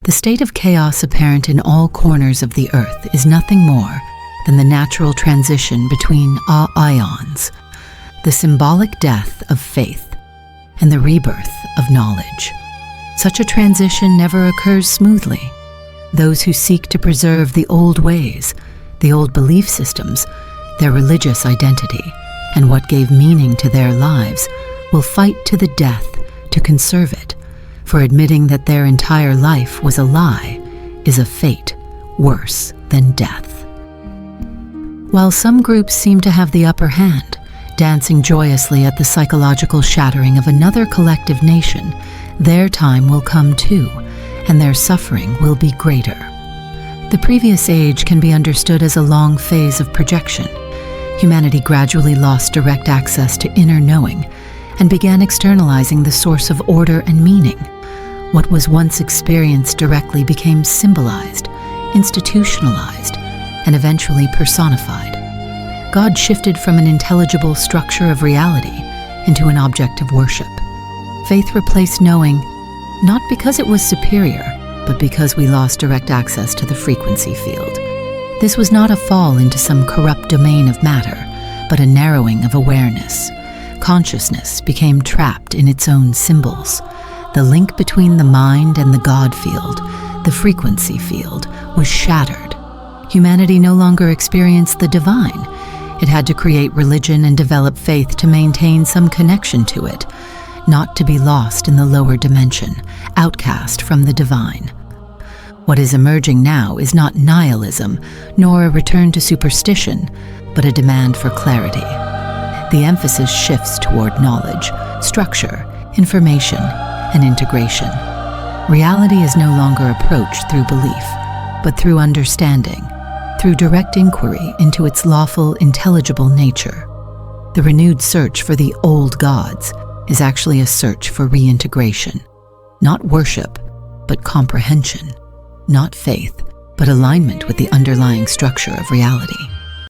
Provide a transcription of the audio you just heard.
The state of chaos apparent in all corners of the earth is nothing more than the natural transition between ions, the symbolic death of faith and the rebirth of knowledge. Such a transition never occurs smoothly. Those who seek to preserve the old ways, the old belief systems, their religious identity, and what gave meaning to their lives will fight to the death to conserve it, for admitting that their entire life was a lie is a fate worse than death. While some groups seem to have the upper hand, dancing joyously at the psychological shattering of another collective nation, their time will come too, and their suffering will be greater. The previous age can be understood as a long phase of projection. Humanity gradually lost direct access to inner knowing and began externalizing the source of order and meaning. What was once experienced directly became symbolized, institutionalized, and eventually personified. God shifted from an intelligible structure of reality into an object of worship. Faith replaced knowing, not because it was superior, but because we lost direct access to the frequency field. This was not a fall into some corrupt domain of matter, but a narrowing of awareness. Consciousness became trapped in its own symbols. The link between the mind and the God field, the frequency field, was shattered. Humanity no longer experienced the divine. It had to create religion and develop faith to maintain some connection to it, not to be lost in the lower dimension, outcast from the divine. What is emerging now is not nihilism, nor a return to superstition, but a demand for clarity. The emphasis shifts toward knowledge, structure, information, and integration. Reality is no longer approached through belief, but through understanding, through direct inquiry into its lawful, intelligible nature. The renewed search for the old gods is actually a search for reintegration, not worship, but comprehension, not faith, but alignment with the underlying structure of reality.